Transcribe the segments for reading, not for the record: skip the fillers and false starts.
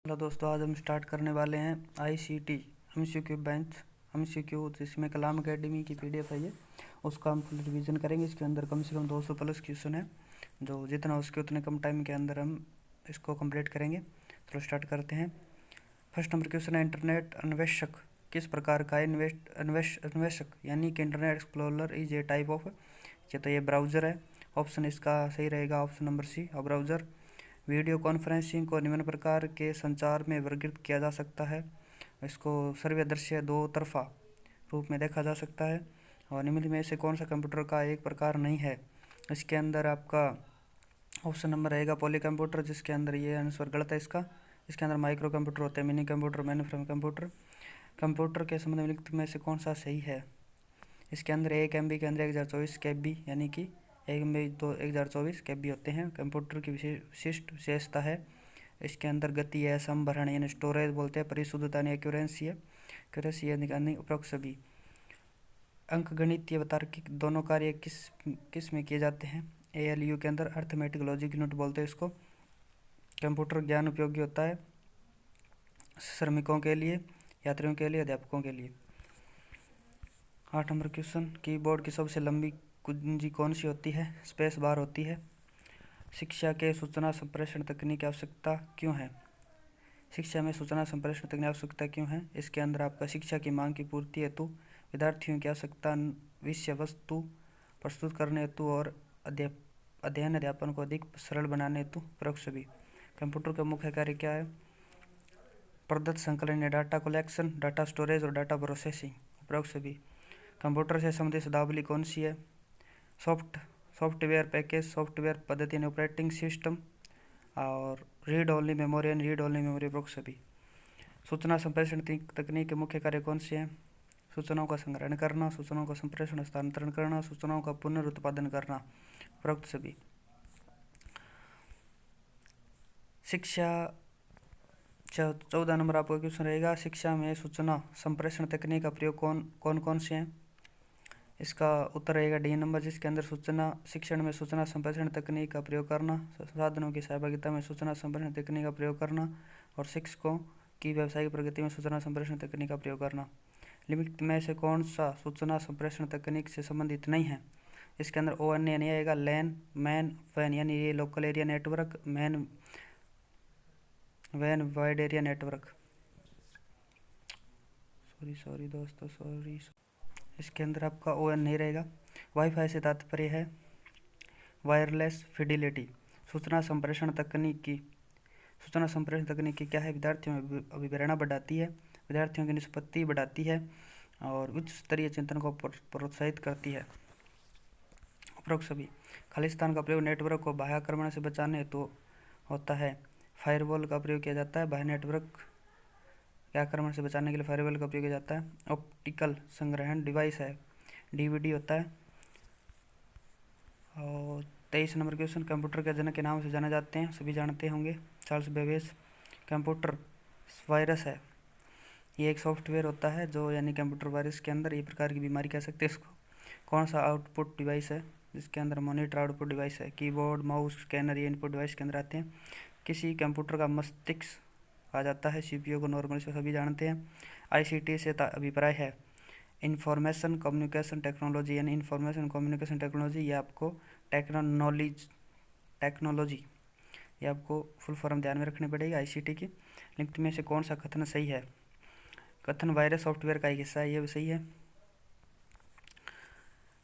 Hello दोस्तों, आज हम स्टार्ट करने वाले हैं ICT MCQ बेंच MCQ, जिसमें कलाम एकेडमी की PDF है ये। उसका हम फुल रिवीजन करेंगे। इसके अंदर कम से कम 200 प्लस क्वेश्चन है, जो जितना हो सके उतने कम टाइम के अंदर हम इसको कंप्लीट करेंगे। चलो स्टार्ट करते हैं। फर्स्ट नंबर क्वेश्चन है, इंटरनेट अन्वेषक किस प्रकार का अन्वेषक यानी कि Internet Explorer is a type of. तो ये ब्राउज़र है। ऑप्शन इसका सही रहेगा option number C, browser. Video conferencing को निम्न प्रकार के संचार में वर्गीकृत किया जा सकता है। इसको सर्व दृश्य दो तरफा रूप में देखा जा सकता है। और निम्न में से कौन सा कंप्यूटर का एक प्रकार नहीं है। इसके अंदर आपका ऑप्शन नंबर रहेगा पॉली कंप्यूटर, जिसके अंदर ये आंसर गलत है इसका। इसके अंदर माइक्रो कंप्यूटर होते हैं, mini computer, main frame computer. Computer के संबंध में निम्न में से कौन सा सही है। इसके अंदर 1 MB के अंदर 1024 KB यानी कि 1 MB तो 1024 KB होते हैं। कंप्यूटर की विशिष्ट विशेषता है, इसके अंदर गति है, संभरण यानी स्टोरेज बोलते हैं, परिशुद्धता यानी एक्यूरेंसी है, एक्यूरेसी यानी उपरोक्त सभी। अंकगणितीय तार्किक दोनों कार्य किस में किए जाते हैं। ALU के अंदर अर्थमेटिक लॉजिक यूनिट बोलते हैं इसको। कंप्यूटर ज्ञान उपयोगी होता है श्रमिकों के लिए, यात्रियों के लिए, अध्यापकों के लिए। 8 नंबर क्वेश्चन, कीबोर्ड की सबसे लंबी कुंजी कौन सी होती है। स्पेस बार होती है। शिक्षा के सूचना संप्रेषण तकनीक की आवश्यकता क्यों है। शिक्षा में सूचना संप्रेषण तकनीक की आवश्यकता क्यों है। इसके अंदर आपका शिक्षा की मांग की पूर्ति हेतु, विद्यार्थियों की आवश्यकता, विषय वस्तु प्रस्तुत करने हेतु और अध्ययन अध्यापन को अधिक सरल बनाने हेतु, प्रयोग सभी। कंप्यूटर का मुख्य कार्य क्या है। प्रदत्त संकलन या डाटा कलेक्शन, डाटा स्टोरेज और डाटा प्रोसेसिंग, प्रयोग सभी। कंप्यूटर से संबंधित शब्दावली कौन सी है। सॉफ्टवेयर पैकेज, सॉफ्टवेयर पद्धति ऑपरेटिंग सिस्टम और read only memory and read only memory, प्रयोग सभी। सूचना संप्रेषण तकनीक के मुख्य कार्य कौन से हैं। सूचनाओं का संग्रहण करना, सूचनाओं का संप्रेषण हस्तांतरण करना, सूचनाओं का पुनरुत्पादन करना, प्रयोग सभी। शिक्षा 14 नंबर आपका क्वेश्चन रहेगा, शिक्षा में सूचना संप्रेषण तकनीक का प्रयोग कौन कौन से हैं। इसका उत्तर रहेगा D नंबर, जिसके अंदर शिक्षण में सूचना संप्रेषण तकनीक का प्रयोग करना, साधनों की सहभागिता में सूचना संप्रेषण तकनीक का प्रयोग करना और शिक्षकों की व्यावसायिक प्रगति में सूचना संप्रेषण तकनीक का प्रयोग करना। लिमिट में से कौन सा सूचना संप्रेषण तकनीक से संबंधित नहीं है। इसके अंदर ONA नहीं आएगा। लैन, मैन, वैन यानी ये लोकल एरिया नेटवर्क, मैन वैन वाइड एरिया नेटवर्क। सॉरी दोस्तों, सॉरी। इसके अंदर आपका ON नहीं रहेगा। वाईफाई से तात्पर्य है वायरलेस फिडिलिटी। सूचना संप्रेषण तकनीक की क्या है। विद्यार्थियों में अभिप्रेरणा बढ़ाती है, विद्यार्थियों की निष्पत्ति बढ़ाती है और उच्च स्तरीय चिंतन को प्रोत्साहित करती है, उपरोक्त सभी। खालिस्तान का प्रयोग नेटवर्क को बाह्य आक्रमण से बचाने हेतु होता है। फायरवॉल का प्रयोग किया जाता है बाह्य नेटवर्क के आक्रमण से बचाने के लिए, फायरवॉल का प्रयोग किया जाता है। ऑप्टिकल संग्रहण डिवाइस है, DVD होता है। और 23 नंबर क्वेश्चन, कंप्यूटर के जनक के नाम से जाने जाते हैं, सभी जानते होंगे, चार्ल्स बेबेज। कंप्यूटर वायरस है, ये एक सॉफ्टवेयर होता है जो यानी कंप्यूटर वायरस के अंदर ये प्रकार की बीमारी कह सकते हैं इसको। कौन सा आउटपुट डिवाइस है। जिसके अंदर मॉनिटर आउटपुट डिवाइस है। कीबोर्ड, माउस, स्कैनर ये इनपुट डिवाइस के अंदर आते हैं। किसी कंप्यूटर का मस्तिष्क कहा जाता है CPU को, नॉर्मल से सभी जानते हैं। ICT से अभिप्राय है इंफॉर्मेशन कम्युनिकेशन टेक्नोलॉजी, यानी इंफॉर्मेशन कम्युनिकेशन टेक्नोलॉजी। ये आपको टेक्नोलॉजी ये आपको फुल फॉर्म ध्यान में रखनी पड़ेगी ICT की। निम्न में से कौन सा कथन सही है। कथन वायरस सॉफ्टवेयर का एक हिस्सा है, ये भी सही है।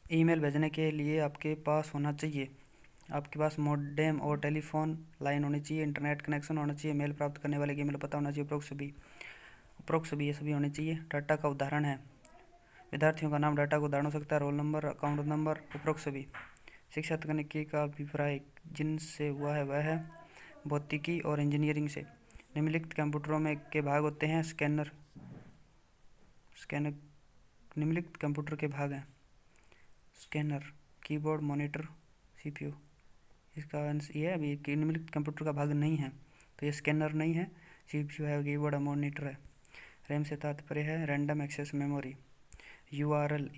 ईमेल भेजने के लिए आपके पास होना चाहिए, आपके पास मोडेम और टेलीफोन लाइन होनी चाहिए, इंटरनेट कनेक्शन होना चाहिए, मेल प्राप्त करने वाले की ईमेल पता होना चाहिए, उपरोक्त सभी ये सभी होने चाहिए। डाटा का उदाहरण है, विद्यार्थियों का नाम डाटा का उदाहरण हो सकता है, रोल नंबर, अकाउंट नंबर, उपरोक्त सभी। शिक्षा तकनीकी का अभिप्राय जिनसे हुआ है वह है भौतिकी और इंजीनियरिंग से। निम्नलिखित कंप्यूटरों में के भाग होते हैं। स्कैनर निम्नलिखित कंप्यूटर के भाग हैं। Scanner, keyboard, monitor, CPU। इसका आंसर ये है, अभी निम्नलिखित कंप्यूटर का भाग नहीं है, तो ये स्कैनर नहीं है, CPU है, कीबोर्ड है, मॉनिटर है। रैम से तात्पर्य है रैंडम एक्सेस मेमोरी। URL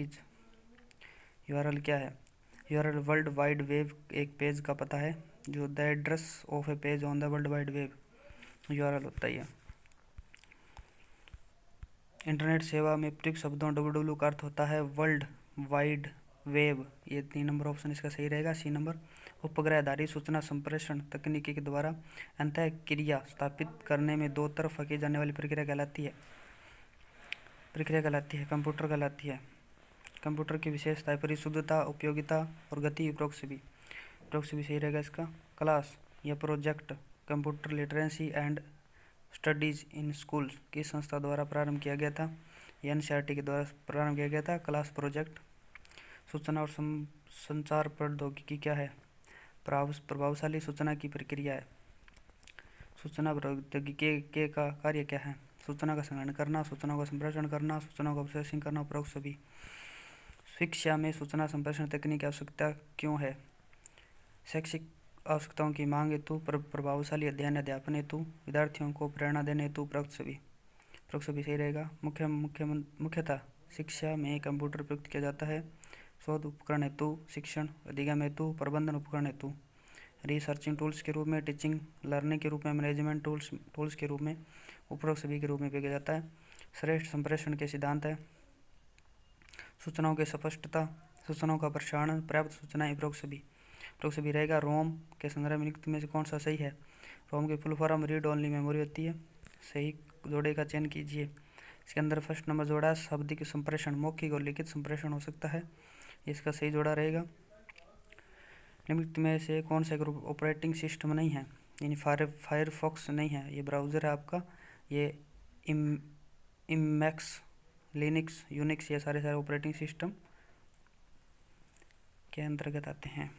क्या है। URL वर्ल्ड वाइड वेब एक पेज का पता है, जो the address of A page on the world wide web. URL होता है। इंटरनेट सेवा में प्रयुक्त शब्दों www का अर्थ होता है वर्ल्ड वाइड वेब। ये 3 नंबर ऑप्शन इसका सही रहेगा, सी नंबर। उपग्रहधारी सूचना संप्रेषण तकनीकी के द्वारा अंतः क्रिया स्थापित करने में दो तरफा की जाने वाली प्रक्रिया कहलाती है कंप्यूटर कहलाती है। कंप्यूटर की विशेषताएं परिशुद्धता, उपयोगिता और गति। उपरोक्त भी सही रहेगा इसका। क्लास या project computer literacy and studies in school की संस्था द्वारा प्रारंभ किया गया था। NCERT के द्वारा प्रारंभ किया गया था क्लास प्रोजेक्ट। सूचना और संचार प्रौद्योगिकी क्या है? प्रभावशाली सूचना की प्रक्रिया है। सूचना प्रौद्योगिकी के का कार्य क्या है? सूचना का संग्रहण करना, सूचना का संप्रेषण करना, सूचना का प्रोसेसिंग करना। उपरोक्त सभी। शिक्षा में सूचना संप्रेषण तकनीक की आवश्यकता क्यों है? शैक्षिक आवश्यकताओं की मांग हेतु, प्रभावशाली अध्ययन अध्यापन हेतु, विद्यार्थियों को प्रेरणा देने हेतु। उपरोक्त सभी सही रहेगा। मुख्यतः शिक्षा में कंप्यूटर प्रयुक्त किया जाता है शोध उपकरण हेतु, शिक्षण अधिगम हेतु, प्रबंधन उपकरण हेतु, रिसर्चिंग टूल्स के रूप में, टीचिंग लर्निंग के रूप में, मैनेजमेंट टूल्स के रूप में। उपरोक्त सभी के रूप में किया जाता है। श्रेष्ठ संप्रेषण के सिद्धांत है सूचनाओं की स्पष्टता, सूचनाओं का प्रसारण, पर्याप्त सूचनाएं। उपरोक्त सभी रहेगा। रोम के संदर्भ में निम्नलिखित में से कौन सा सही है? रोम की full form read only memory होती है। सही जोड़े का चयन कीजिए। इसके अंदर फर्स्ट नंबर जोड़ा है शाब्दिक संप्रेषण, मौखिक और लिखित संप्रेषण हो सकता है, इसका सही जोड़ा रहेगा। निम्नलिखित में से कौन सा ग्रुप ऑपरेटिंग सिस्टम नहीं है? यानी फायरफॉक्स नहीं है, ये ब्राउज़र है आपका। ये इमैक्स, लिनक्स, यूनिक्स, ये सारे ऑपरेटिंग सिस्टम के अंतर्गत आते हैं।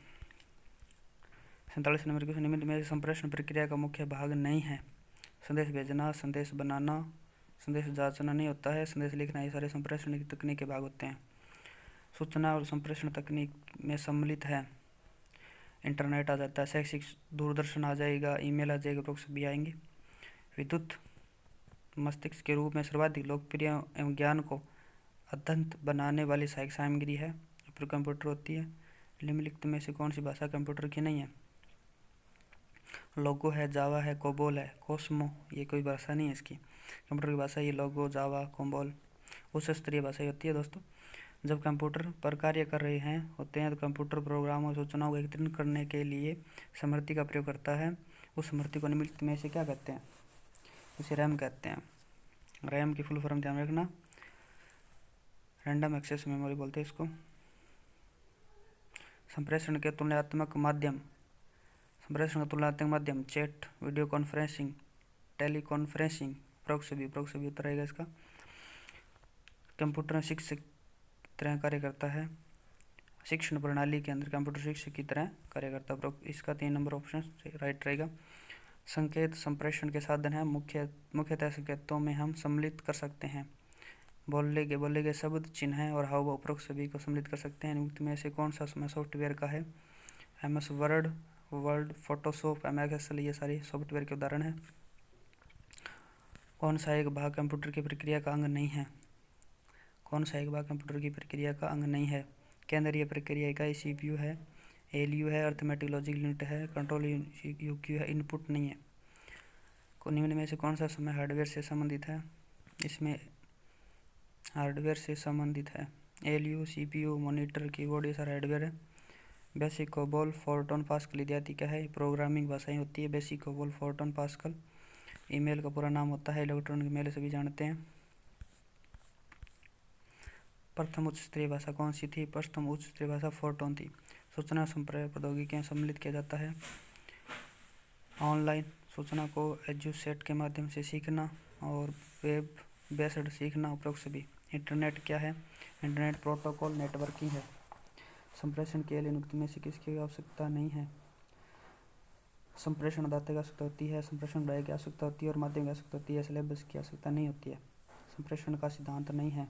47 नंबर क्वेश्चन, निम्नलिखित में संप्रेषण प्रक्रिया का मुख्य भाग नहीं है? संदेश भेजना, संदेश बनाना, संदेश जांचना नहीं होता है, संदेश लिखना, ये सारे संप्रेषण की तकनीक के भाग होते हैं। सूचना और संप्रेषण तकनीक में सम्मिलित है इंटरनेट आ जाता है, शैक्षिक दूरदर्शन आ जाएगा, ईमेल आ जाएगा। उपरोक्त सभी आएंगे। विद्युत मस्तिष्क के रूप में सर्वाधिक लोकप्रिय एवं ज्ञान को अद्यतन बनाने वाली सहायक सामग्री है कंप्यूटर होती है। निम्नलिखित में से कौन सी भाषा कंप्यूटर की नहीं है? लोगो है, जावा है, कोबोल है, कोस्मो, ये कोई भाषा नहीं है इसकी। कंप्यूटर की भाषा ये लोगो, जावा, कोबोल उच्च स्तरीय भाषा होती है दोस्तों। जब कंप्यूटर पर कार्य कर रहे होते हैं तो कंप्यूटर प्रोग्राम और सूचनाओं को एकत्रित करने के लिए स्मृति का प्रयोग करता है। उस स्मृति को निम्नलिखित में से क्या कहते हैं? उसे रैम कहते हैं। रैम की फुल फॉर्म ध्यान रखना, रैंडम एक्सेस मेमोरी बोलते हैं इसको। संप्रेषण के तुलनात्मक माध्यम, चैट, वीडियो कॉन्फ्रेंसिंग, टेलीकॉन्फ्रेंसिंग। उपरोक्त सभी उत्तर आएगा इसका। कंप्यूटर शिक्षक की तरह कार्य करता है, शिक्षण प्रणाली के अंदर कंप्यूटर शिक्षक की तरह कार्य करता है। इसका 3 नंबर ऑप्शन राइट रहेगा। संकेत संप्रेषण के साधन है, मुख्यतः संकेतों में हम सम्मिलित कर सकते हैं बोले गए शब्द, चिन्ह और हाव। उपरोक्त सभी को सम्मिलित कर सकते हैं। निम्नलिखित में से कौन सा सॉफ्टवेयर का है? MS Word, Photoshop, MS Excel, ये सारी सॉफ्टवेयर के उदाहरण हैं। कौन सा एक भाग कंप्यूटर की प्रक्रिया का अंग नहीं है? केंद्रीय प्रक्रिया इकाई CPU है, ALU है, अर्थमेटिक लॉजिक यूनिट है, कंट्रोल UQ है, इनपुट नहीं है। निम्न में से कौन सा समय हार्डवेयर से संबंधित है? इसमें हार्डवेयर से संबंधित है ALU, CPU, मॉनिटर, कीबोर्ड, ये सारा हार्डवेयर है। बेसिक, कोबोल, फोर्टॉन, पास्कल इत्यादि क्या है? प्रोग्रामिंग भाषाएं होती है। BASIC, COBOL, Fortran, Pascal. Email का पूरा नाम होता है इलेक्ट्रॉनिक मेल, सभी जानते हैं। प्रथम उच्च स्तरीय भाषा कौन सी थी? प्रथम उच्च स्तरीय भाषा फोर्टॉन थी। सूचना संप्रेषण प्रौद्योगिकी सम्मिलित किया जाता है। ऑनलाइन सूचना को एजुसेट के माध्यम से सीखना और वेब बेस्ड सीखना। उपरोक्त सभी। इंटरनेट क्या है? इंटरनेट प्रोटोकॉल नेटवर्किंग है। संप्रेषण के लिए निम्नलिखित में से किसकी आवश्यकता नहीं है? संप्रेषण दाता की आवश्यकता होती है, संप्रेषण ग्राहक की आवश्यकता होती है और माध्यम की आवश्यकता होती है। सिलेबस की आवश्यकता नहीं होती है। संप्रेषण का सिद्धांत नहीं है।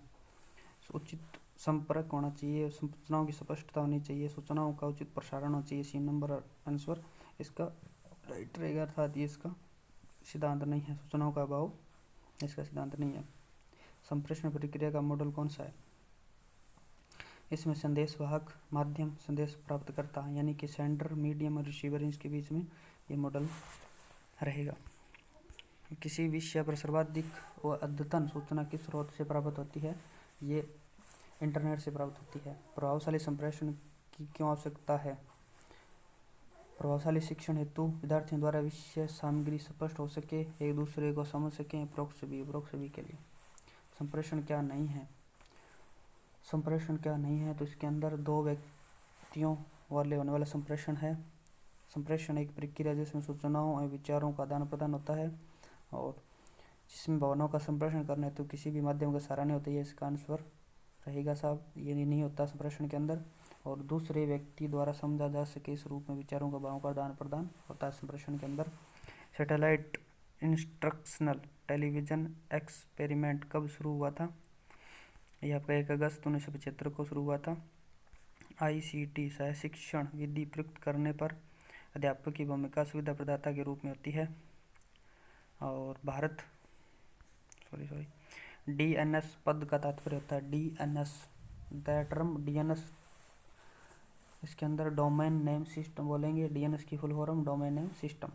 उचित संपर्क होना चाहिए, सूचनाओं की स्पष्टता होनी चाहिए, सूचनाओं का उचित प्रसारण होना चाहिए। 3 नंबर आंसर इसका राइट रहेगा, अर्थात ये इसका सिद्धांत नहीं है। सूचनाओं का अभाव इसका सिद्धांत नहीं है। संप्रेषण प्रक्रिया का मॉडल कौन सा है? इसमें संदेश वाहक, माध्यम, संदेश प्राप्तकर्ता यानी कि सेंडर, मीडियम और रिसीवर, इसके बीच में ये मॉडल रहेगा। किसी विषय पर सर्वाधिक व अद्यतन सूचना किस स्रोत से प्राप्त होती है? ये इंटरनेट से प्राप्त होती है। प्रभावशाली संप्रेषण की क्यों आवश्यकता है? प्रभावशाली शिक्षण हेतु विद्यार्थियों द्वारा विषय सामग्री स्पष्ट हो सके, एक दूसरे को समझ सकें। परोक्ष भी के लिए संप्रेषण क्या नहीं है? संप्रेषण क्या नहीं है? तो इसके अंदर दो व्यक्तियों वाले होने वाला संप्रेषण है। संप्रेषण एक प्रक्रिया जिसमें सूचनाओं और विचारों का आदान प्रदान होता है और जिसमें भावनाओं का संप्रेषण करना है तो किसी भी माध्यम का सहारा नहीं होता है। इसका आंसर रहेगा साहब, ये नहीं होता संप्रेषण के अंदर। और दूसरे व्यक्ति द्वारा समझा जा सके इस रूप में विचारों का भावों का आदान प्रदान होता है संप्रेषण के अंदर। सैटेलाइट इंस्ट्रक्शनल टेलीविज़न एक्सपेरिमेंट कब शुरू हुआ था? यह आपका 1 अगस्त 1975 को शुरू हुआ था। ICT सह शिक्षण विधि प्रयुक्त करने पर अध्यापक की भूमिका सुविधा प्रदाता के रूप में होती है। और भारत DNS पद का तात्पर्य होता है DNS, द टर्म DNS। इसके अंदर डोमेन नेम सिस्टम बोलेंगे। DNS की full form domain name system.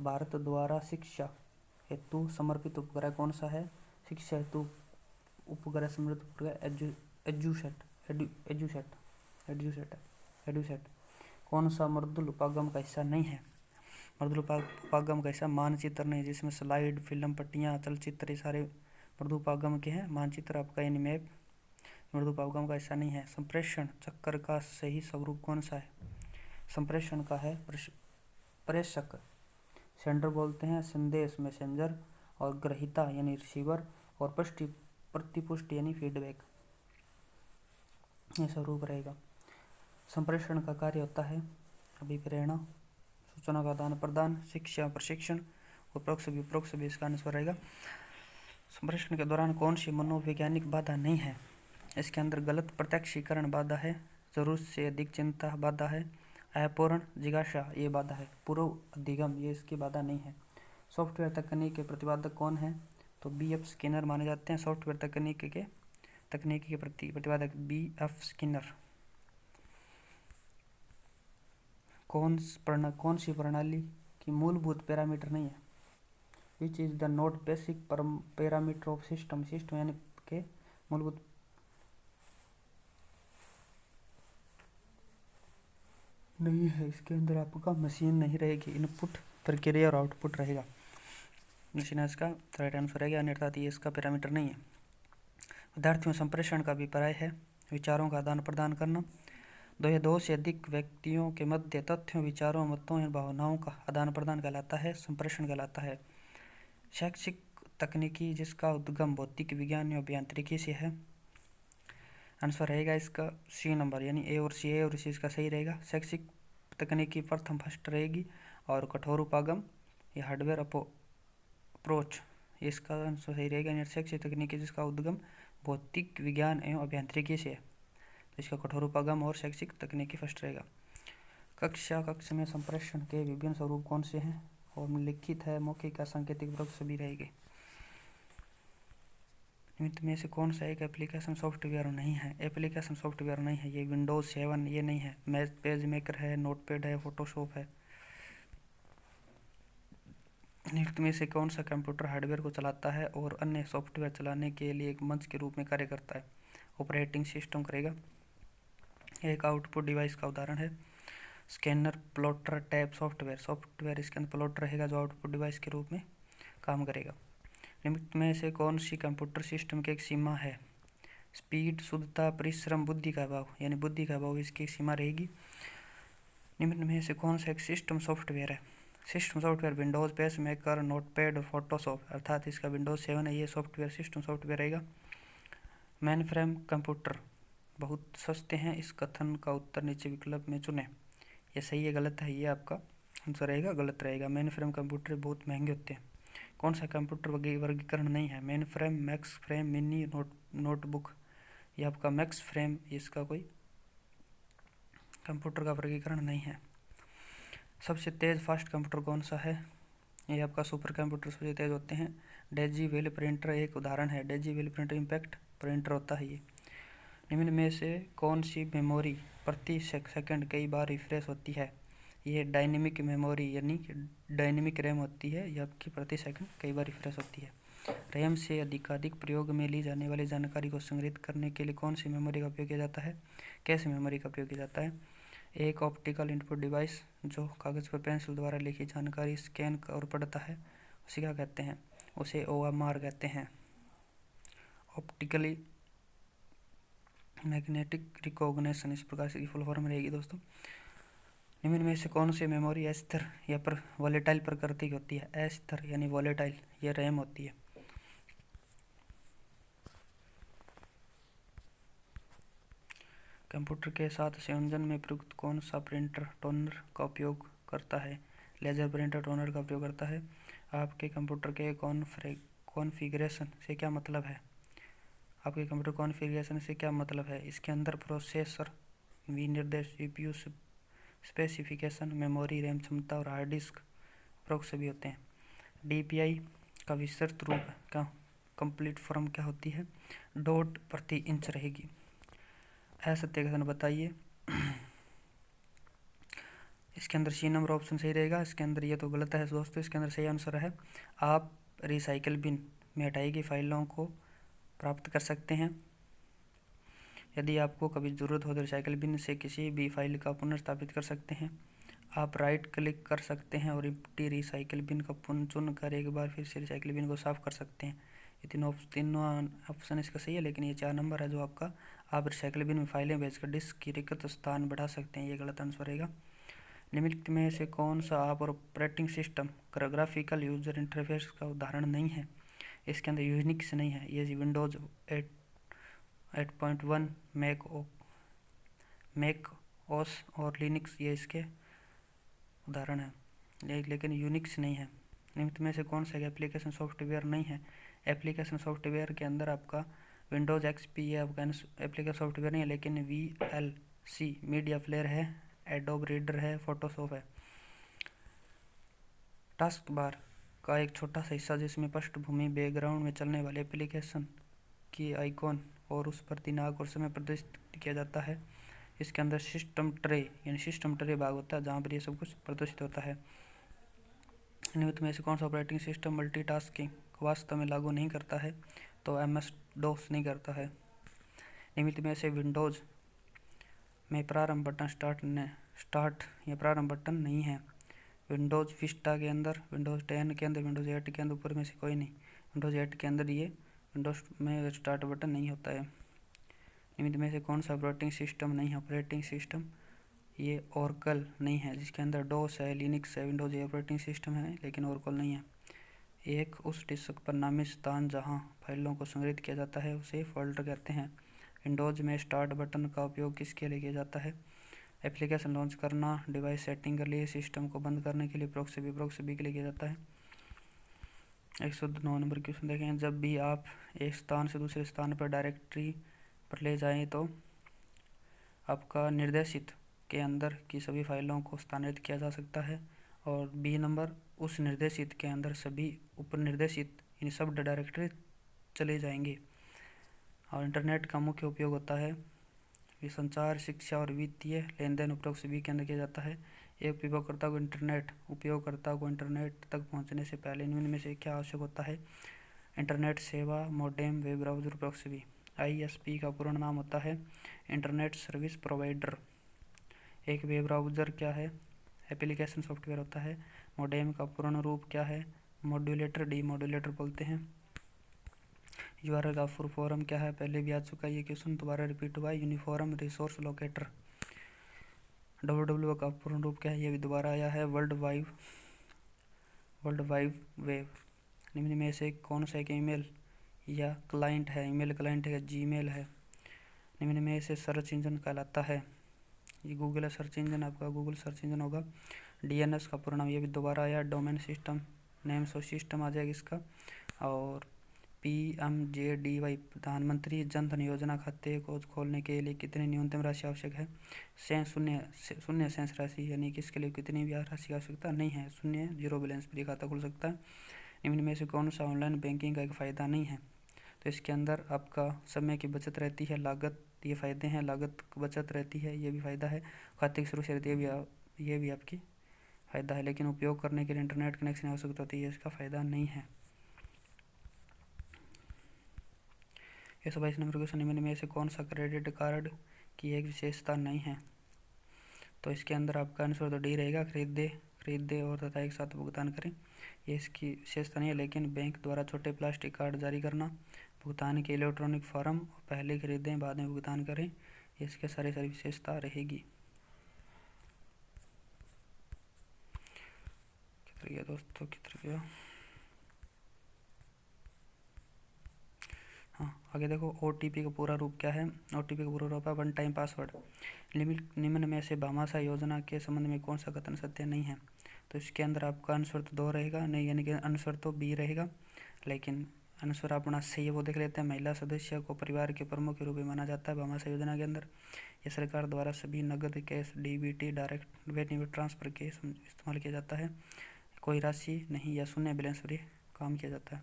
Bharat द्वारा शिक्षा हेतु समर्पित उपग्रह कौन सा है? शिक्षा हेतु उपग्रह समर्पित उपग्रह एडुसेट। कौन सा मृदुल उपागम का हिस्सा नहीं है? मृदुल उपागम का हिस्सा मानचित्र नहीं, जिसमें स्लाइड, फिल्म पट्टियाँ, चलचित्र ये सारे मृदुल उपागम के हैं। मानचित्र आपका यानी मैप मृदुल उपागम का हिस्सा नहीं है। संप्रेषण चक्र का सही स्वरूप कौन सा है? संप्रेषण का है प्रेषक, सेंडर बोलते हैं, संदेश मैसेंजर, और ग्रहीता यानी रिसीवर, और प्रतिपुष्टि यानी फीडबैक, ये स्वरूप रहेगा। संप्रेषण का कार्य होता है अभिप्रेरणा, सूचना का आदान प्रदान, शिक्षा, प्रशिक्षण और परोक्ष भी इसका आंसर रहेगा। संप्रेषण के दौरान कौन सी मनोवैज्ञानिक बाधा नहीं है? इसके अंदर गलत प्रत्यक्षीकरण बाधा है, जरूरत से अधिक चिंता बाधा है, अपूर्ण जिज्ञासा ये बाधा है, पूर्व अधिगम ये इसकी बाधा नहीं है। सॉफ्टवेयर तकनीक के प्रतिपादक कौन है? तो BF स्किनर माने जाते हैं सॉफ्टवेयर तकनीकी के प्रति प्रतिपादक BF स्किनर। कौन सी प्रणाली की मूलभूत पैरामीटर नहीं है? Which is the not basic parameter of system यानी के मूलभूत नहीं है। इसके अंदर आपका मशीन नहीं रहेगी, इनपुट प्रक्रिया और आउटपुट रहेगा। मशीन इसका राइट आंसर रहेगा, अर्थात ये इसका पैरामीटर नहीं है। विद्यार्थियों संप्रेषण का अभिप्राय है विचारों का आदान प्रदान करना। दो से अधिक व्यक्तियों के मध्य तथ्यों, विचारों, मतों या भावनाओं का आदान प्रदान कहलाता है संप्रेषण कहलाता है। शैक्षिक तकनीकी जिसका उद्गम भौतिक विज्ञान या अभियांत्रिकी से है। आंसर रहेगा इसका C नंबर, यानी A और C इसका सही रहेगा। शैक्षिक तकनीकी प्रथम फर्स्ट रहेगी। और कठोर उपागम या हार्डवेयर अप्रोच इसका आंसर सही रहेगा। यानी शैक्षिक तकनीकी जिसका उद्गम भौतिक विज्ञान एवं अभियांत्रिकी से है, तो इसका कठोर उपागम और शैक्षिक तकनीकी फर्स्ट रहेगा। कक्ष में संप्रेषण के विभिन्न स्वरूप कौन से हैं? और लिखित है, मौखिक का, सांकेतिक, परोक्ष सभी रहेंगे। निम्न में से कौन सा एक एप्लीकेशन सॉफ्टवेयर नहीं है? एप्लीकेशन सॉफ्टवेयर नहीं है, ये विंडोज 7 ये नहीं है। पेज मेकर है, नोटपैड है, फोटोशॉप है। निम्न में से कौन सा कंप्यूटर हार्डवेयर को चलाता है और अन्य सॉफ्टवेयर चलाने के लिए एक मंच के रूप में कार्य करता है? ऑपरेटिंग सिस्टम करेगा। एक आउटपुट डिवाइस का उदाहरण है स्कैनर, प्लॉटर, टैब सॉफ्टवेयर इसके अंदर प्लॉटर रहेगा जो आउटपुट डिवाइस के रूप में काम करेगा। निम्न में से कौन सी कंप्यूटर सिस्टम की एक सीमा है? स्पीड, शुद्धता, परिश्रम, बुद्धि का अभाव, यानी बुद्धि का अभाव इसकी सीमा रहेगी। निम्न में से कौन सा एक सिस्टम सॉफ्टवेयर है? System software Windows, page maker, notepad, Photoshop, अर्थात इसका विंडोज 7 है ये सॉफ्टवेयर सिस्टम सॉफ्टवेयर रहेगा। मेन फ्रेम कंप्यूटर बहुत सस्ते हैं, इस कथन का उत्तर नीचे विकल्प में चुनें। ये सही है गलत है? ये आपका आंसर रहेगा गलत रहेगा। मेन फ्रेम कंप्यूटर बहुत महंगे होते हैं। कौन सा कंप्यूटर वर्गीकरण नहीं है? Main frame, max frame, mini, notebook, ये आपका मैक्स फ्रेम इसका कोई कंप्यूटर का वर्गीकरण नहीं है। सबसे तेज़ फास्ट कंप्यूटर कौन सा है? ये आपका सुपर कंप्यूटर सबसे तेज़ होते हैं। डेजी वेल प्रिंटर एक उदाहरण है। Daisy well printer impact printer होता है ये। निम्न में से कौन सी मेमोरी प्रति सेकंड कई बार रिफ्रेश होती है? ये डायनेमिक मेमोरी यानी कि डायनेमिक रैम होती है। ये आपकी प्रति सेकंड कई बार रिफ्रेश होती है। रैम से अधिकाधिक प्रयोग में ली जाने वाली जानकारी को संग्रहित करने के लिए कौन सी मेमोरी का उपयोग किया जाता है? कैसे मेमोरी का उपयोग किया जाता है? एक ऑप्टिकल इनपुट डिवाइस जो कागज़ पर पेंसिल द्वारा लिखी जानकारी स्कैन और पढ़ता है, उसे क्या कहते हैं? उसे OMR कहते हैं, ऑप्टिकली मैग्नेटिक रिकॉग्निशन। इस प्रकार से फुल फॉर्म रहेगी दोस्तों। निम्न में से कौन सी मेमोरी अस्थिर या पर वॉलेटाइल प्रकृति की होती है? अस्थिर यानी वॉलेटाइल, ये रैम होती है। कंप्यूटर के साथ संयोजन में प्रयुक्त कौन सा प्रिंटर टोनर का उपयोग करता है? लेजर प्रिंटर टोनर का उपयोग करता है। आपके कंप्यूटर के कॉन्फ़िगरेशन से क्या मतलब है? आपके कंप्यूटर कॉन्फ़िगरेशन से क्या मतलब है? इसके अंदर प्रोसेसर, विनिर्देश, CPU स्पेसिफिकेशन, मेमोरी, रैम क्षमता और हार्ड डिस्क उपरोक्त सभी होते हैं। DPI का विस्तृत रूप का कंप्लीट फॉर्म क्या होती है? डॉट प्रति इंच रहेगी। असत्य कथन बताइए। इसके अंदर C नंबर ऑप्शन सही रहेगा। इसके अंदर ये तो गलत है दोस्तों। इसके अंदर सही आंसर है, आप रिसाइकिल बिन में हटाई गई फाइलों को प्राप्त कर सकते हैं। यदि आपको कभी ज़रूरत हो तो रिसाइकिल बिन से किसी भी फाइल का पुनर्स्थापित कर सकते हैं। आप राइट क्लिक कर सकते हैं और एम्प्टी रिसाइकिल बिन का चुन कर एक बार फिर से रिसाइकिल बिन को साफ कर सकते हैं। ये तीनों ऑप्शन इसका सही है, लेकिन ये 4 नंबर है जो आपका, आप रिसाइकिल बिन में फाइलें भेजकर डिस्क की रिक्त स्थान बढ़ा सकते हैं, ये गलत आंसर रहेगा। निम्नलिखित में से कौन सा आप operating system graphical user interface का उदाहरण नहीं है? इसके अंदर यूनिक्स नहीं है, ये विंडोज 8.1, मैक ओएस और लिनक्स ये इसके उदाहरण है, लेकिन यूनिक्स नहीं है। निम्नलिखित में से कौन सा एप्लीकेशन सॉफ्टवेयर नहीं है? एप्लीकेशन सॉफ्टवेयर के अंदर आपका विंडोज XP ये आपका एप्लीकेशन सॉफ्टवेयर नहीं है, लेकिन VLC मीडिया प्लेयर है, एडोब रीडर है, फोटोशॉप है। टास्क बार का एक छोटा सा हिस्सा जिसमें पृष्ठभूमि बैकग्राउंड में चलने वाले एप्लीकेशन की आइकॉन और उस पर दिनांक और समय प्रदर्शित किया जाता है। इसके अंदर सिस्टम ट्रे यानी सिस्टम ट्रे भाग होता है जहाँ पर ये सब कुछ प्रदर्शित होता है। निम्नलिखित में से कौन सा ऑपरेटिंग सिस्टम मल्टीटास्किंग वास्तव में लागू नहीं करता है? तो MS-DOS नहीं करता है। निम्नलिखित में से विंडोज में प्रारंभ बटन स्टार्ट या प्रारंभ बटन नहीं है। विंडोज विस्टा के अंदर, विंडोज 10 के अंदर, विंडोज 8 के अंदर ऊपर में से कोई नहीं। विंडोज 8 के अंदर ये विंडोज में स्टार्ट बटन नहीं होता है। निम्नलिखित में से कौन सा ऑपरेटिंग सिस्टम नहीं है? ऑपरेटिंग सिस्टम ये ओरेकल नहीं है, जिसके अंदर डोस है, लिनक्स है, विंडोज ये ऑपरेटिंग सिस्टम है, लेकिन ओरेकल नहीं है। एक उस डिस्क पर नामित स्थान जहां फाइलों को संग्रहित किया जाता है उसे फोल्डर कहते हैं। विंडोज में स्टार्ट बटन का उपयोग किसके लिए किया जाता है? एप्लीकेशन लॉन्च करना, डिवाइस सेटिंग के लिए, सिस्टम को बंद करने के लिए, प्रॉक्सी के लिए किया जाता है। 109 नंबर क्वेश्चन देखें। जब भी आप एक स्थान से दूसरे स्थान पर डायरेक्टरी पर ले जाएं तो आपका निर्देशित के अंदर की सभी फाइलों को स्थानांतरित किया जा सकता है। और B नंबर, उस निर्देशित के अंदर सभी उपनिर्देशित इन सब डायरेक्टरी चले जाएंगे। और इंटरनेट का मुख्य उपयोग होता है ये संचार, शिक्षा और वित्तीय लेन देन उपरोक्त सभी के अंदर किया जाता है। एक उपयोगकर्ता को इंटरनेट तक पहुंचने से पहले निम्न में से क्या आवश्यक होता है? इंटरनेट सेवा, modem, web browser, proxy. ISP का पूर्ण नाम होता है इंटरनेट सर्विस प्रोवाइडर। एक वेब ब्राउज़र क्या है? एप्लीकेशन सॉफ्टवेयर होता है। मोडेम का पूर्ण रूप क्या है? मॉड्यूलेटर, डीमॉड्यूलेटर बोलते हैं। URL का फुल फॉर्म क्या है? पहले भी आ चुका है ये क्वेश्चन, दोबारा रिपीट हुआ है, यूनिफॉर्म रिसोर्स लोकेटर। WWW का पूर्ण रूप क्या है? ये भी दोबारा आया है, वर्ल्ड वाइड वेब। निम्न में से कौन सा एक ईमेल या क्लाइंट है? ईमेल क्लाइंट है, जीमेल है। निम्न में से सर्च इंजन कहलाता है? ये गूगल है, सर्च इंजन आपका गूगल सर्च इंजन होगा। DNS का पूर्ण नाम, ये भी दोबारा आया, डोमेन सिस्टम नेम सिस्टम आ जाएगा इसका। और PMJDY प्रधानमंत्री जन धन योजना खाते को खोलने के लिए कितनी न्यूनतम राशि आवश्यक है? शून्य शेष राशि, यानी कि इसके लिए कितनी भी राशि की आवश्यकता नहीं है, शून्य जीरो बैलेंस पर खाता खुल सकता है। निम्न में से कौन सा ऑनलाइन बैंकिंग का एक फ़ायदा नहीं है? तो इसके अंदर आपका समय की बचत रहती है, लागत, ये फ़ायदे हैं, लागत बचत रहती है, ये भी फ़ायदा है, खाते की सुरक्षा रहती है, ये भी आपकी फ़ायदा है, लेकिन उपयोग करने के लिए इंटरनेट कनेक्शन की आवश्यकता होती है, इसका फ़ायदा नहीं है। 122 नंबर क्वेश्चन, निम्न में से कौन सा क्रेडिट कार्ड की एक विशेषता नहीं है? तो इसके अंदर आपका आंसर तो डी रहेगा, खरीदे और तथा एक साथ भुगतान करें। ये इसकी विशेषता नहीं है, लेकिन बैंक द्वारा छोटे प्लास्टिक कार्ड जारी करना, भुगतान के इलेक्ट्रॉनिक फॉर्म, पहले खरीदें बाद में भुगतान करें, इसके सारी विशेषता रहेगी। किधर गया दोस्तों, किधर गया? हाँ, आगे देखो, OTP का पूरा रूप क्या है? OTP का पूरा रूप है वन टाइम पासवर्ड। निम्न में से भामाशाह योजना के संबंध में कौन सा कथन सत्य नहीं है? तो इसके अंदर आपका आंसर तो 2 रहेगा, नहीं यानी कि आंसर तो बी रहेगा, लेकिन आंसर अपना सही है वो देख लेते हैं। महिला सदस्य को परिवार के प्रमुख के रूप में माना जाता है भामाशाह योजना के अंदर। ये सरकार द्वारा सभी नगद, cash, DBT, direct benefit transfer के इस्तेमाल किया जाता है, कोई राशि नहीं या शून्य बैलेंस पर काम किया जाता है।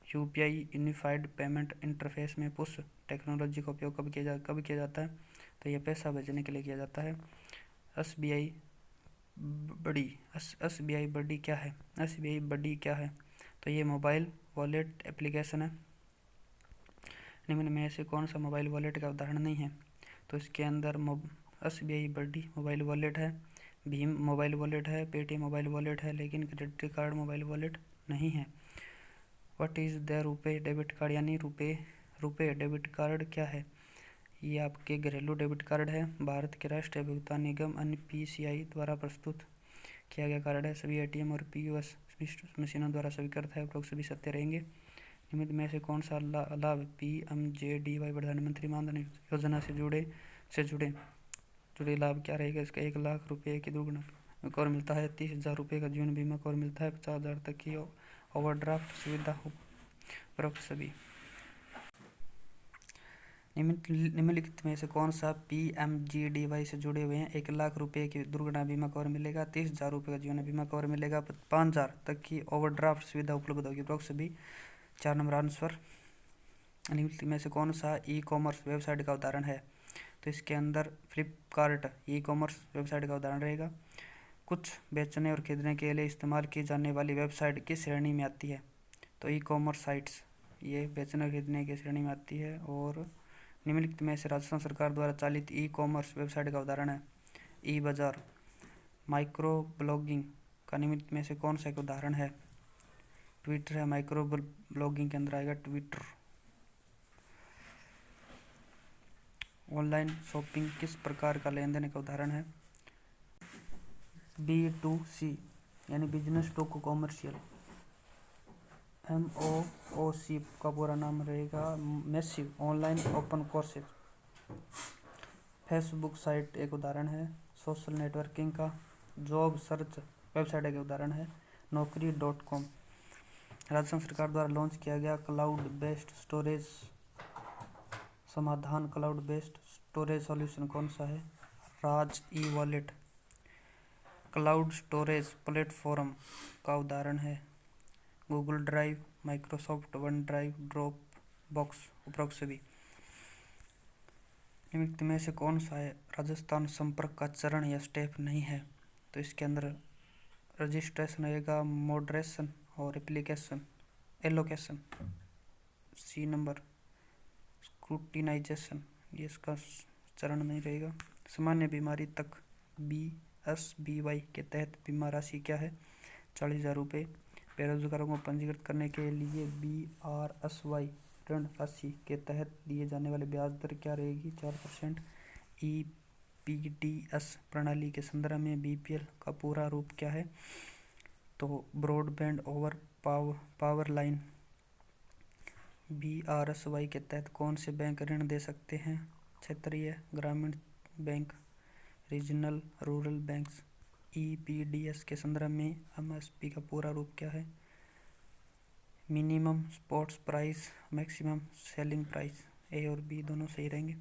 UPI यूनिफाइड पेमेंट इंटरफेस में पुश टेक्नोलॉजी का उपयोग कब किया जाता है? तो यह पैसा भेजने के लिए किया जाता है। SBI बडी क्या है? SBI बडी क्या है? तो ये मोबाइल वॉलेट एप्लीकेशन है। निम्न में से कौन सा मोबाइल वॉलेट का उदाहरण नहीं है? तो इसके अंदर SBI बडी मोबाइल वॉलेट है, भीम मोबाइल वॉलेट है, पेटीएम मोबाइल वॉलेट है, लेकिन क्रेडिट कार्ड मोबाइल वॉलेट नहीं है। What is the RuPay debit card, यानी रुपे डेबिट कार्ड क्या है? ये आपके घरेलू डेबिट कार्ड है, भारत के राष्ट्रीय भुगतान निगम NPCI द्वारा प्रस्तुत किया गया कार्ड है, सभी ATM और POS मशीनों द्वारा स्वीकृत है, उपयोग सभी सत्य रहेंगे। निम्न में से कौन सा लाभ PMJDY प्रधानमंत्री मानधन योजना से जुड़े लाभ क्या रहेगा? इसका 1 लाख रुपये की दुर्गुना कवर मिलता है, 30,000 रुपये का जीवन बीमा कवर मिलता है, 50,000 तक की ओवरड्राफ्ट सुविधा उपरोक्त सभी। निम्नलिखित में से कौन सा PMJDY से जुड़े हुए हैं? 1 लाख रुपये की दुर्घटना बीमा कवर मिलेगा, 30,000 रुपये का जीवन बीमा कवर मिलेगा, 5,000 तक की ओवरड्राफ्ट सुविधा उपलब्ध होगी, उपरोक्त सभी। 4 नंबर आंसर। निम्नलिखित में से कौन सा ई-कॉमर्स वेबसाइट का उदाहरण है? तो इसके अंदर फ्लिपकार्ट ई-कॉमर्स वेबसाइट का उदाहरण रहेगा। कुछ बेचने और खरीदने के लिए इस्तेमाल की जाने वाली वेबसाइट किस श्रेणी में आती है? तो ई-कॉमर्स साइट्स ये बेचने और खरीदने की श्रेणी में आती है। और निम्नलिखित में से राजस्थान सरकार द्वारा चालित ई-कॉमर्स वेबसाइट का उदाहरण है ई बाजार। माइक्रो ब्लॉगिंग का निम्नलिखित में से कौन सा एक उदाहरण है? ट्विटर है, माइक्रो ब्लॉगिंग के अंदर आएगा ट्विटर। ऑनलाइन शॉपिंग किस प्रकार का लेन देन का उदाहरण है? B2C यानी बिजनेस टू कॉमर्शियल। MOOC का पूरा नाम रहेगा massive online open courses. Facebook site एक उदाहरण है सोशल नेटवर्किंग का। जॉब सर्च वेबसाइट एक उदाहरण है naukri.com। राजस्थान सरकार द्वारा लॉन्च किया गया क्लाउड बेस्ड स्टोरेज समाधान, क्लाउड बेस्ड स्टोरेज सॉल्यूशन कौन सा है? Raj E wallet. Cloud storage platform का उदाहरण है Google Drive, Microsoft OneDrive, Dropbox, उपरोक्त सभी। निम्नलिखित में से कौन सा है राजस्थान संपर्क का चरण या स्टेप नहीं है? तो इसके अंदर रजिस्ट्रेशन रहेगा, मॉडरेशन और एप्लीकेशन एलोकेशन। C नंबर स्क्रूटिनाइजेशन, ये इसका चरण नहीं रहेगा। सामान्य बीमारी तक BSBY के तहत बीमा राशि क्या है? 40,000 रुपये। बेरोजगारों को पंजीकृत करने के लिए BRSY ऋण राशि के तहत दिए जाने वाले ब्याज दर क्या रहेगी? 4%। EPDS प्रणाली के संदर्भ में BPL का पूरा रूप क्या है? तो broadband over power line. BRSY के तहत कौन से बैंक ऋण दे सकते हैं? क्षेत्रीय ग्रामीण bank, regional rural banks. EPDS के संदर्भ में MSP का पूरा रूप क्या है? Minimum spot price, maximum selling price. A और B दोनों सही रहेंगे।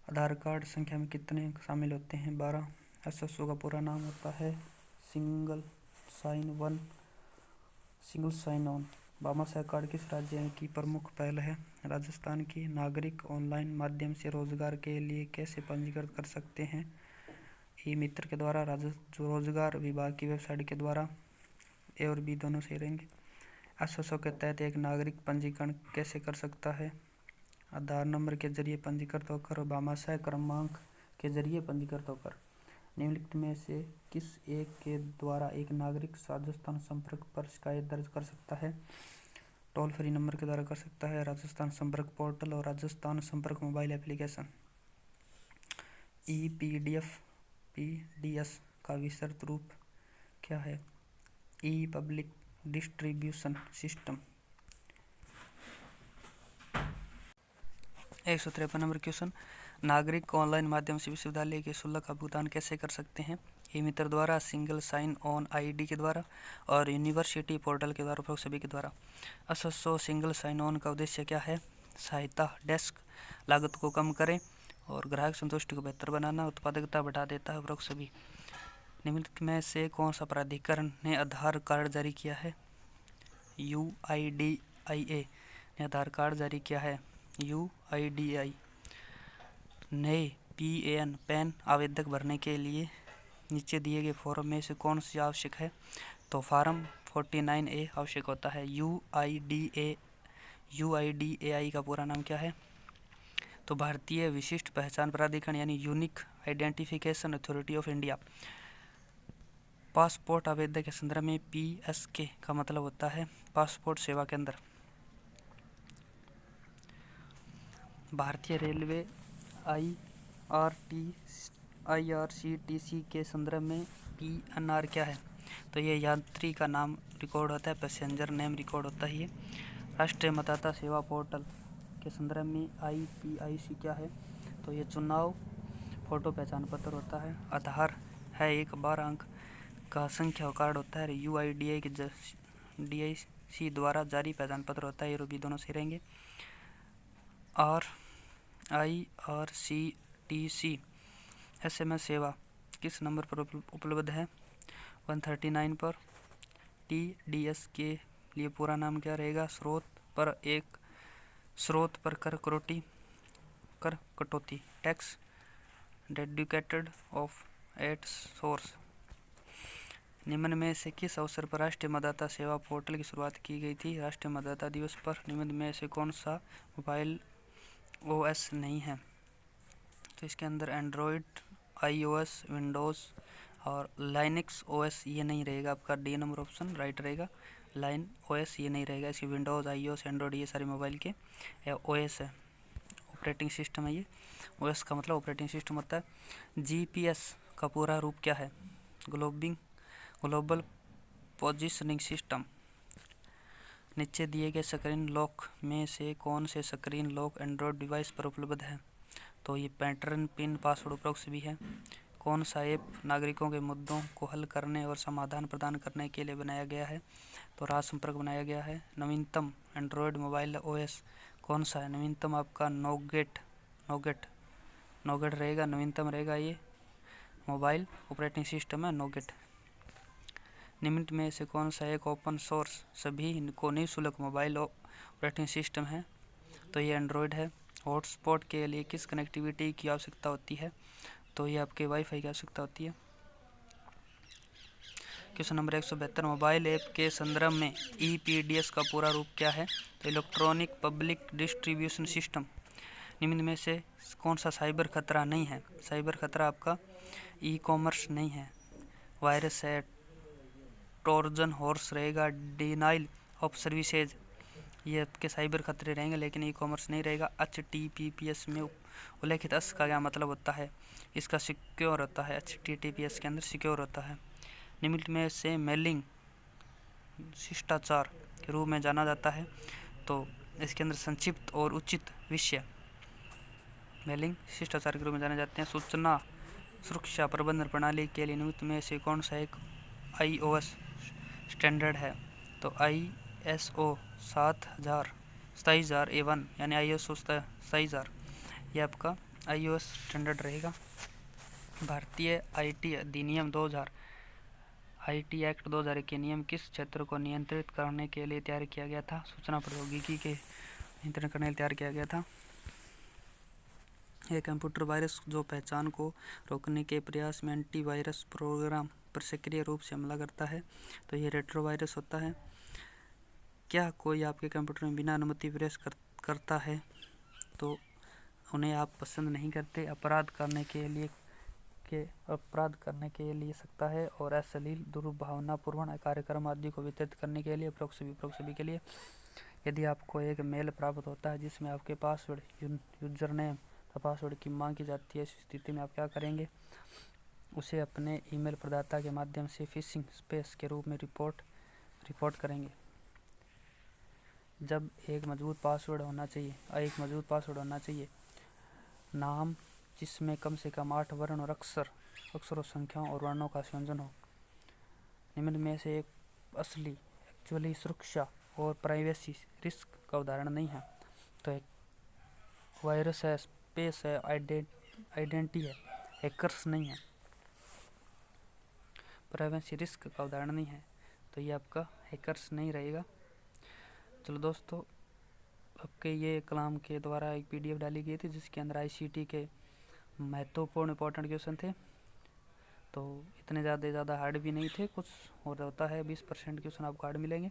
आधार कार्ड संख्या में कितने अंक शामिल होते हैं? 12। SSO का पूरा नाम होता है single sign on. Bhamashah card किस राज्य की प्रमुख पहल है? राजस्थान की। नागरिक ऑनलाइन माध्यम से रोजगार के लिए कैसे पंजीकृत कर सकते हैं? ई मित्र के द्वारा, राजस्व रोजगार विभाग की वेबसाइट के द्वारा। ए और बी दोनों सही रहेंगे। एसएसओ के तहत एक नागरिक पंजीकरण कैसे कर सकता है? आधार नंबर के जरिए पंजीकृत होकर और भामाशाह क्रमांक के जरिए पंजीकृत होकर। निम्नलिखित में से किस एक के द्वारा एक नागरिक राजस्थान संपर्क पर शिकायत दर्ज कर सकता है? टोल फ्री नंबर के द्वारा कर सकता है, राजस्थान संपर्क पोर्टल और राजस्थान संपर्क मोबाइल एप्लीकेशन। पीडीएस का विस्तृत रूप क्या है? E public distribution system. 153 number question, नागरिक ऑनलाइन माध्यम से विश्वविद्यालय के शुल्क का भुगतान कैसे कर सकते हैं? ई मित्र द्वारा, सिंगल साइन ऑन आईडी के द्वारा और यूनिवर्सिटी पोर्टल के द्वारा, उपरोक्त सभी के द्वारा। एसएसओ सिंगल साइन ऑन का उद्देश्य क्या है? सहायता डेस्क लागत को कम करें और ग्राहक संतुष्टि को बेहतर बनाना, उत्पादकता बढ़ा देता है, उपरोक्त सभी। निम्नलिखित में से कौन सा प्राधिकरण ने आधार कार्ड जारी किया है? UIDAI ने आधार कार्ड जारी किया है। UIDAI। नए पैन आवेदक भरने के लिए नीचे दिए गए फॉर्म में से कौन सी आवश्यक है? तो फॉर्म 49A आवश्यक होता है। UIDAI का पूरा नाम क्या है? तो भारतीय विशिष्ट पहचान प्राधिकरण यानी unique identification authority of India. Passport आवेदक के संदर्भ में PSK का मतलब होता है पासपोर्ट सेवा केंद्र। भारतीय रेलवे IRCTC के संदर्भ में PNR क्या है? तो ये यात्री का नाम रिकॉर्ड होता है, पैसेंजर नेम रिकॉर्ड होता है ये। राष्ट्रीय मतदाता सेवा पोर्टल के संदर्भ में IPIC क्या है? तो ये चुनाव फोटो पहचान पत्र होता है। आधार है एक 12 अंक का संख्या कार्ड होता है। UIDAI के DIC द्वारा जारी पहचान पत्र होता है। ये भी दोनों सही रहेंगे। और IRCTC SMS सेवा किस नंबर पर उपलब्ध है? 139 पर। TDS के लिए पूरा नाम क्या रहेगा? स्रोत पर कर कटौती, tax dedicated of at source. निम्न में से किस अवसर पर राष्ट्रीय मतदाता सेवा पोर्टल की शुरुआत की गई थी? राष्ट्रीय मतदाता दिवस पर। निम्न में से कौन सा मोबाइल OS नहीं है? तो इसके अंदर एंड्रॉयड, iOS, विंडोज़ और लाइनक्स OS ये नहीं रहेगा। आपका डी नंबर ऑप्शन राइट रहेगा। लाइन OS ये नहीं रहेगा। इसकी विंडोज़, iOS, एंड्रॉयड ये सारे मोबाइल के OS है, ऑपरेटिंग सिस्टम है ये। OS का मतलब ऑपरेटिंग सिस्टम होता है। GPS का पूरा रूप क्या है? Global positioning system. नीचे दिए गए स्क्रीन लॉक में से कौन से स्क्रीन लॉक एंड्रॉयड डिवाइस पर उपलब्ध है? तो ये पैटर्न, पिन, पासवर्ड उपरोक्त भी है। कौन सा ऐप नागरिकों के मुद्दों को हल करने और समाधान प्रदान करने के लिए बनाया गया है? तो राज संपर्क बनाया गया है। नवीनतम एंड्रॉयड मोबाइल OS कौन सा है? नवीनतम आपका नोगेट रहेगा, नवीनतम रहेगा ये मोबाइल ऑपरेटिंग सिस्टम है नोगेट। निम्न में से कौन सा एक ओपन सोर्स सभी को निःशुल्क मोबाइल ऑपरेटिंग सिस्टम है? तो ये एंड्रॉयड है। हॉटस्पॉट के लिए किस कनेक्टिविटी की आवश्यकता होती है? तो ये आपके वाईफाई की आवश्यकता होती है। क्वेश्चन नंबर 172, मोबाइल ऐप के संदर्भ में EPDS का पूरा रूप क्या है? तो इलेक्ट्रॉनिक पब्लिक डिस्ट्रीब्यूशन सिस्टम। निम्न में से कौन सा साइबर खतरा नहीं है? साइबर खतरा आपका ई-कॉमर्स नहीं है, वायरस है, ट्रोजन हॉर्स रहेगा, डिनाइल ऑफ सर्विसेज ये आपके साइबर खतरे रहेंगे, लेकिन ई-कॉमर्स नहीं रहेगा। HTTPS में उल्लेखित S का क्या मतलब होता है? इसका सिक्योर होता है। HTTPS के अंदर सिक्योर होता है। निम्न में से मेलिंग शिष्टाचार के रूप में जाना जाता है। तो इसके अंदर संक्षिप्त और उचित विषय मेलिंग शिष्टाचार के रूप में जाने जाते हैं। सूचना सुरक्षा प्रबंधन प्रणाली के लिए निम्न में से कौन सा एक iOS स्टैंडर्ड है? तो ISO 27000 A1 यानी ISO 27000 ये आपका iOS स्टैंडर्ड रहेगा। भारतीय IT अधिनियम 2000 IT एक्ट 2001 के नियम किस क्षेत्र को नियंत्रित करने के लिए तैयार किया गया था? सूचना प्रौद्योगिकी के नियंत्रण करने के लिए तैयार किया गया था। यह कंप्यूटर वायरस जो पहचान को रोकने के प्रयास में एंटीवायरस प्रोग्राम पर सक्रिय रूप से हमला करता है, तो ये रेट्रोवायरस होता है। क्या कोई आपके कंप्यूटर में बिना अनुमति प्रवेश करता है तो उन्हें आप पसंद नहीं करते। अपराध करने के लिए सकता है और अश्लील दुर्भावनापूर्ण कार्यक्रम आदि को वितरित करने के लिए प्रॉक्सी के लिए। यदि आपको एक मेल प्राप्त होता है जिसमें आपके पासवर्ड, यूजर नेम तथा पासवर्ड की मांग की जाती है, इस स्थिति में आप क्या करेंगे? उसे अपने ईमेल प्रदाता के माध्यम से फिशिंग स्पेस के रूप में रिपोर्ट करेंगे। जब एक मजबूत पासवर्ड होना चाहिए। नाम जिसमें कम से कम 8 वर्ण और अक्षरों, संख्याओं और वर्णों का संयोजन हो। निम्न में से एक एक्चुअली सुरक्षा और प्राइवेसी रिस्क का उदाहरण नहीं है। तो एक वायरस है, स्पेस है, आइडेंटिटी है, हैकर्स नहीं है। प्राइवेसी रिस्क का उदाहरण नहीं है, तो ये आपका हैकर्स नहीं रहेगा। चलो दोस्तों, आपके ये कलाम के द्वारा एक PDF डाली गई थी जिसके अंदर ICT के महत्वपूर्ण इंपॉर्टेंट क्वेश्चन थे। तो इतने ज़्यादा हार्ड भी नहीं थे, कुछ और होता है 20% क्वेश्चन आपको हार्ड मिलेंगे।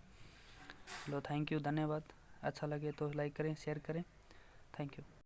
चलो थैंक यू, धन्यवाद। अच्छा लगे तो लाइक करें, शेयर करें। Thank you.